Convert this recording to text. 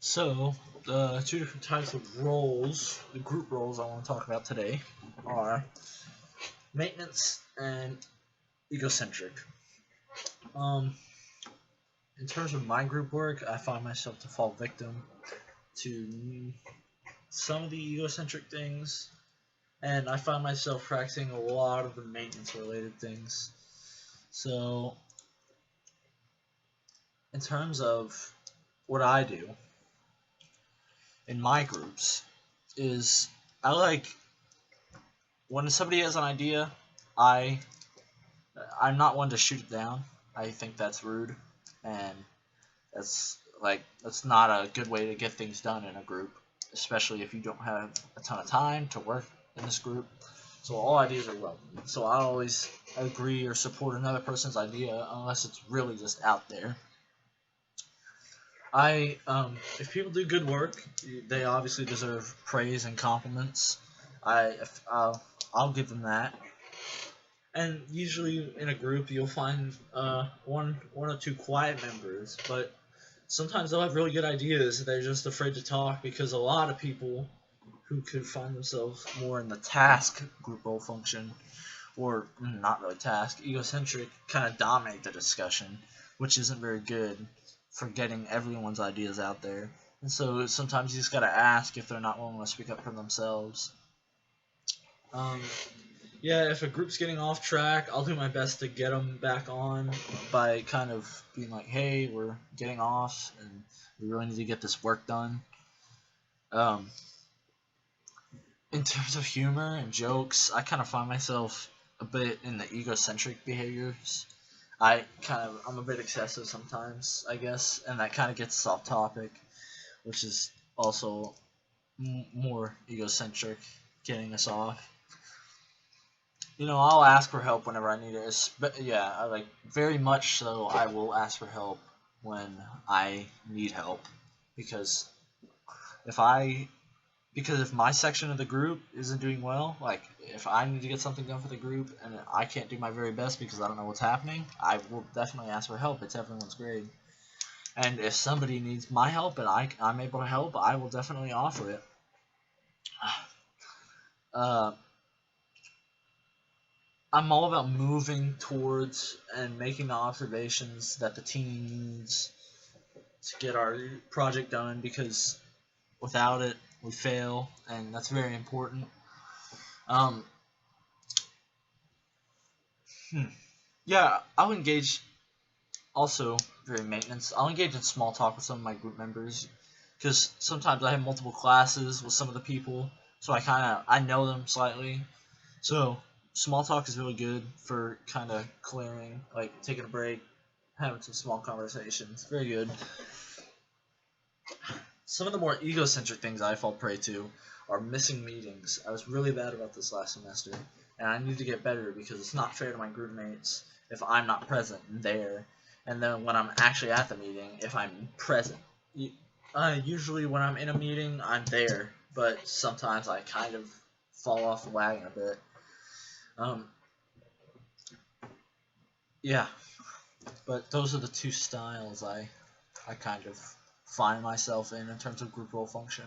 So, the two different types of roles, the group roles I want to talk about today, are maintenance and egocentric. Um, in terms of my group work, I find myself to fall victim to some of the egocentric things, and I find myself practicing a lot of the maintenance related things. So, in terms of what I do in my groups, is I like when somebody has an idea, I I'm not one to shoot it down. I think that's rude, and that's not a good way to get things done in a group, especially if you don't have a ton of time to work in this group. So all ideas are welcome. So I always agree or support another person's idea unless it's really just out there. If people do good work, they obviously deserve praise and compliments. I'll give them that. And usually in a group, you'll find one or two quiet members, but sometimes they'll have really good ideas. They're just afraid to talk because a lot of people who could find themselves more in the task group role function, or not really task, egocentric, kind of dominate the discussion, which isn't very good for getting everyone's ideas out there. And so sometimes you just gotta ask if they're not willing to speak up for themselves. Um, yeah, if a group's getting off track, I'll do my best to get them back on by kind of being like, "Hey, we're getting off, and we really need to get this work done." Um, in terms of humor and jokes, I kind of find myself a bit in the egocentric behaviors. I'm a bit excessive sometimes, I guess, and that kind of gets off topic, which is also more egocentric, getting us off. I'll ask for help whenever I need it. But yeah, I like very much so. I will ask for help when I need help because if I if my section of the group isn't doing well, like if I need to get something done for the group and I can't do my very best because I don't know what's happening, I will definitely ask for help. It's everyone's grade. And if somebody needs my help and I'm able to help, I will definitely offer it. Uh, I'm all about moving towards and making the observations that the team needs to get our project done because without it, we fail, and that's very important. Um, yeah, I'll engage also during maintenance. I'll engage in small talk with some of my group members because sometimes I have multiple classes with some of the people, so I know them slightly. So small talk is really good for kind of clearing, like taking a break, having some small conversations. Very good. Some of the more egocentric things I fall prey to are missing meetings. I was really bad about this last semester, and I need to get better because it's not fair to my group mates if I'm not present and there. And then when I'm actually at the meeting, if I'm present. Usually when I'm in a meeting, I'm there, but sometimes I kind of fall off the wagon a bit. Yeah, but those are the two styles I kind of find myself in terms of group role function.